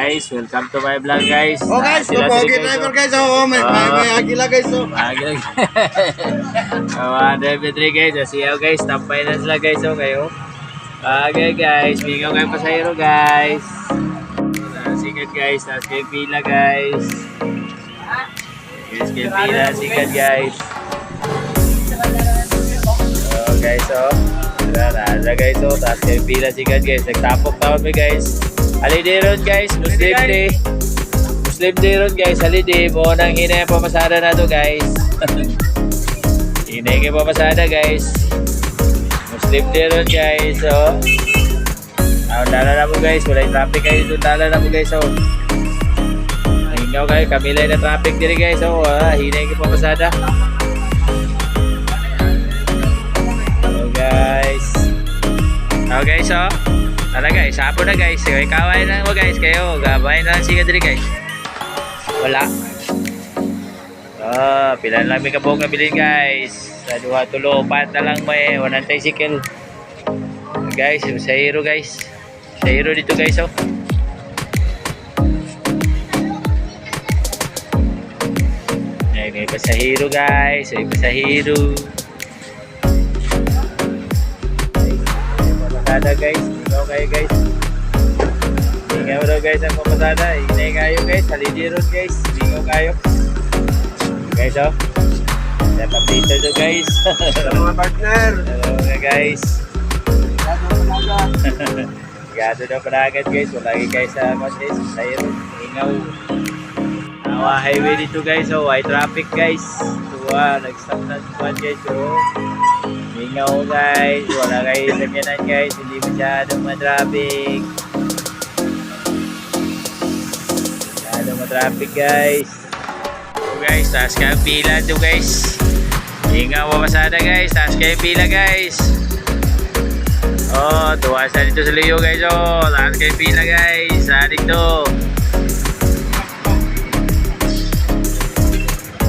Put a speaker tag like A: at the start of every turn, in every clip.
A: guys, welcome to my vlog guys.
B: Oh guys,
A: Sila
B: pogi
A: diri,
B: driver guys. Oh, may agila guys. Oh.
A: Mga driver diri guys, siyaw guys, tampay na sila guys kayo. Okay guys, mingaw kayo pasahero guys. Sikat guys, taas kayo pila guys. Guys kayo pila, sikat guys. Oh guys, Nasa guys, taas kayo pila, sikat guys. Nagtapok-tapok mo guys. Holiday ron guys, Muslim Day. Muslim Day ron guys, holiday. Mo nang hinay ang pamasada na to guys. Hinay kayo pamasada guys. Muslim Day ron guys, dala na mo guys, wala yung traffic kayo doon, dala na mo guys, hingaw kayo, kamilay na traffic diri guys, hinay kayo pamasada. Guys, tala guys, sapo na guys, kaway na mo guys, kayo, gabay na lang siya diri guys. Wala. Pila lang may kabog na bilhin guys. Sa duha tulo, pat na lang may 1 tricycle. Guys, pasahero guys. Pasahero dito guys, May pasahero guys, may pasahero. Pamasada guys, ikaw kayo guys. Ingaw daw guys ang pamasada. Inay kayo guys, holiday road guys. Ingaw kayo. Guys, set up dito to guys.
B: Mga partner.
A: Hello guys. Gado na panagat guys. Wala guys sa guys. Sayo, ingaw. Nawa highway dito guys. White traffic guys. Nag-stop na squad guys. Ingaw guys, wala kayo sakyanan guys, hindi masyadong matraffic. Masyadong matraffic guys. Guys, taas kayo pila to guys. Ingaw pamasada guys, taas kayo pila guys. Tuwasa dito sa liyo guys, taas kayo pila guys, dito.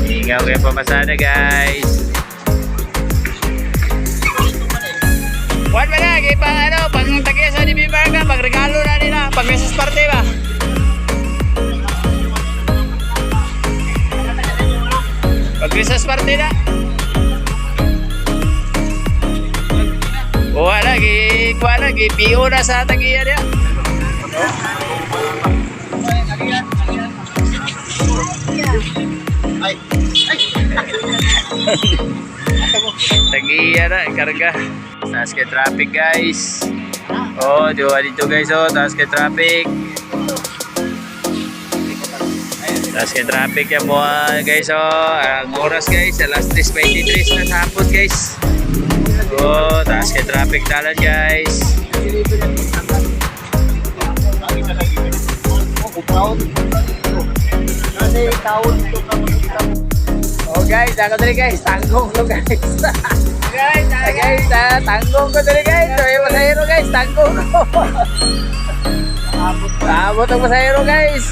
A: Ingaw kayo pamasada guys. Buwan ba na, pang tagiya sa Dibimbar ka, pang regalo na nila, pang Mrs. Parte ba? Pag Mrs. Parte na. Buwan lagi, PO na sa tagiya niya. Tagiya na, karga. Taas kay traffic guys. Diwa dito guys, taas kay traffic. Taas kay traffic yan po guys, ang oras guys, alas 3:23 na sa hapon guys. Taas kay traffic dalan guys. Guys, ako dali guys, tanggong to guys. Guys, tanggong ko dali guys. Yung pasahero guys, tanggong ko. Abot ang pasahero guys.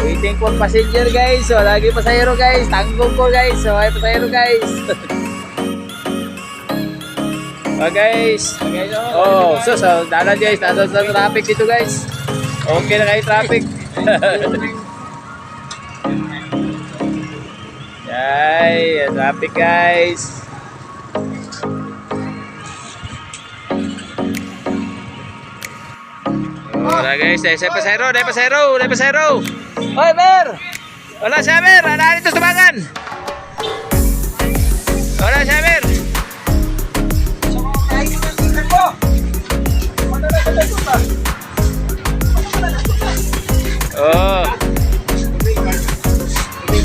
A: Waiting for passenger guys. Lagi pasahero guys, tanggong ko guys. Ay pasahero guys. Guys. Dalan guys, nasa traffic dito guys. Okay na kayo traffic. Traffic guys. Wala guys, dahil pasahero. Hoy, Mer! Wala siya, Mer! Wala dito tumangan! Wala siya, Mer!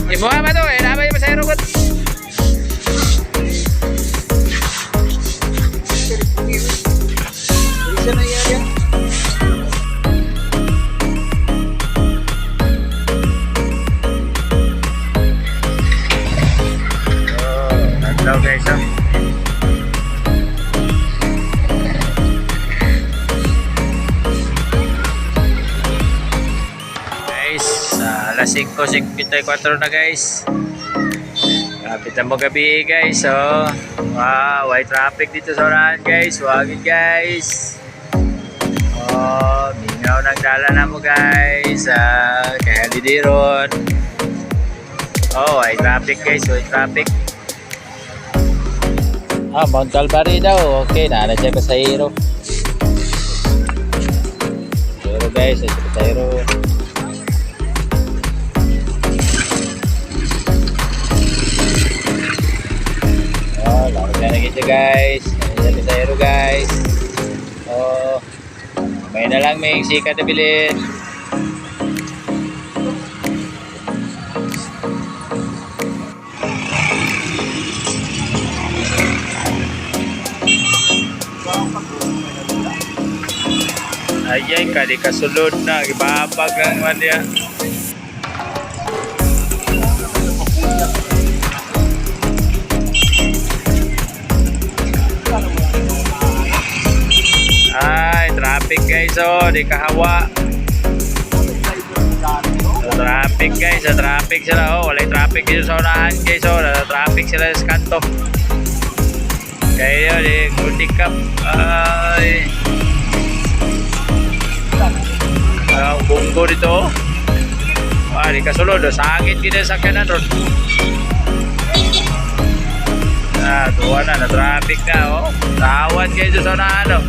A: Imuha ba ito? Nama yung pasahero ko. Hello guys, alas 5:54 na guys. Kapit na mo gabi guys. Wow, white traffic dito sa unahan guys. Wagin guys. Ikaw nagdala na mo guys. Kay Halidiron. Oh, ay traffic guys. Ay traffic. Mount Calvary daw. Okay, naala siya pasahero. Pasahero guys, ay pasahero. Laro na kita guys. Ay pasahero guys. Oh, may na lang may sikat na bilhin. Ayay, kali kasulod na. Ibabag ang manya. Ay, traffic guys, oh. Di kahawa. Traffic guys, traffic sila, oh. Walay traffic dito sa unahan guys, oh. Traffic sila sa kanto. Kaya yun, di ngutikap. Ay. Bunggo dito. Di kasulod. Sangit kita sa kanan ron. Tuwa na. Na-traffic na. Oh. Tawad kayo sa unahan.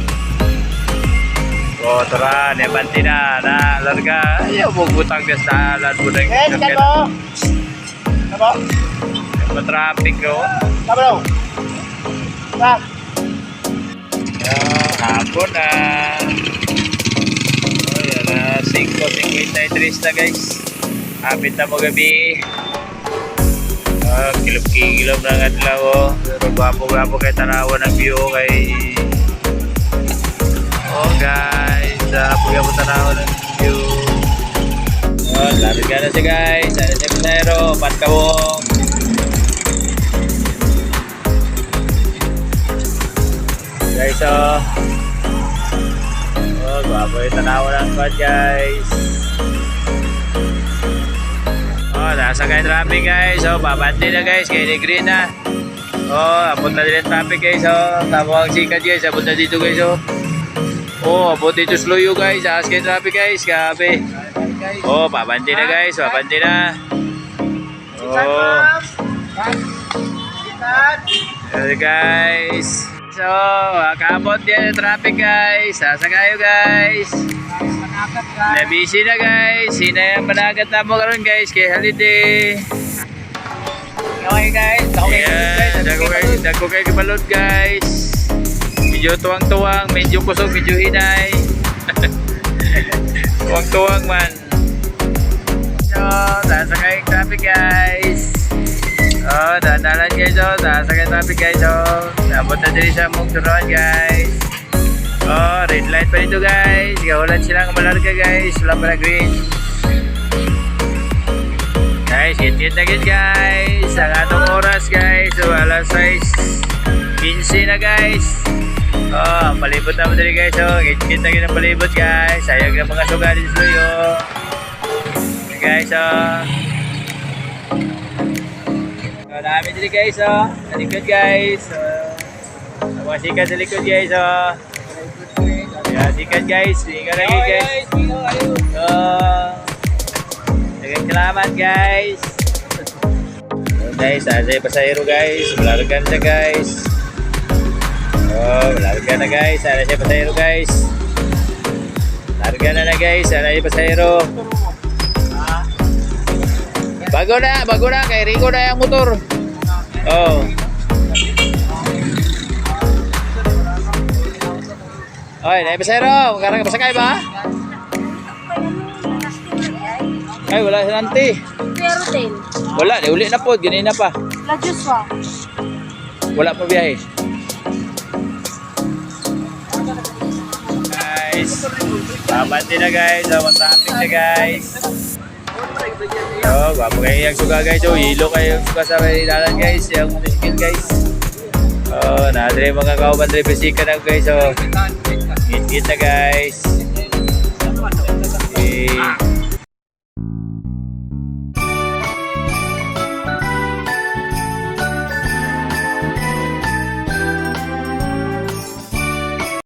A: Oh, tara. Nebanti na. Larga. Ayaw mo butang ka sa alan mo na yung sakyan.
B: Ano?
A: Ma-traffic ko.
B: Ano?
A: Hapon na. 5:53 na guys. Hapit na mo gabi. Kilop-kilop na nga nila ko. Pero gwapo-gwapo kay tanawa ng view kay... Oh guys, gwapo-gwapo tanawa ng view. Larga na siya guys. Ano siya pasahero? Patkawong. Guys, gwapo yung tanawa ng quad guys. Nasa kayo traffic guys. Babante na guys. Kaya green na. Abot na din traffic guys. Tamo ang sikat guys. Abot na dito guys. Abot dito slow guys. Nasa kayo traffic guys. Gabi. Babante na guys. Babante na. Hello guys. So, kakabot din yung traffic guys. Sasa kayo guys. Na-busy na guys. Hinayang managat na mo karon guys. Kay holiday.
B: Okay guys.
A: Dago kayo kibalod guys. Medyo tuwang-tuwang. Medyo kusog. Medyo hinay. Tuwang-tuwang man. So, sasa kayo traffic guys. Dandalan guys, sasa kayo traffic guys. Nabot na diri sa mong turuan guys. Red light pa dito guys. Gawalan silang malarga guys. Wala pala green. Guys, hit na guys. Ang atong oras guys. Alas 6:15 na guys. Palibot na mo dali guys. Hit na ang palibot guys. Sayag na mga suga dito sa iyo. Guys, dami dali guys. Nalikod guys. Masikat sa likod guys. Sikat guys. Ingat lagi guys. Salamat guys. Guys, ada yung pasahero guys. Malargan siya guys. Malargan na guys. Ada siya pasahero guys. Larga na guys. Ada yung pasahero. Bago na. Kay Rico na yung motor. Oy, na pasahero. Magkarang pasakay ba? Ay, wala si Nanti.
C: Pero din.
A: Wala, uli na po. Ganina pa.
C: Lajus pa.
A: Wala pa biyahe. Guys. Babante na guys. Traffic na guys. Gwapo kayo yung suga guys. Hilo kayo yung suga sa dalan guys. Yung motorcycle guys. Nadre mga kauban dre bisika na guys. Hit na guys.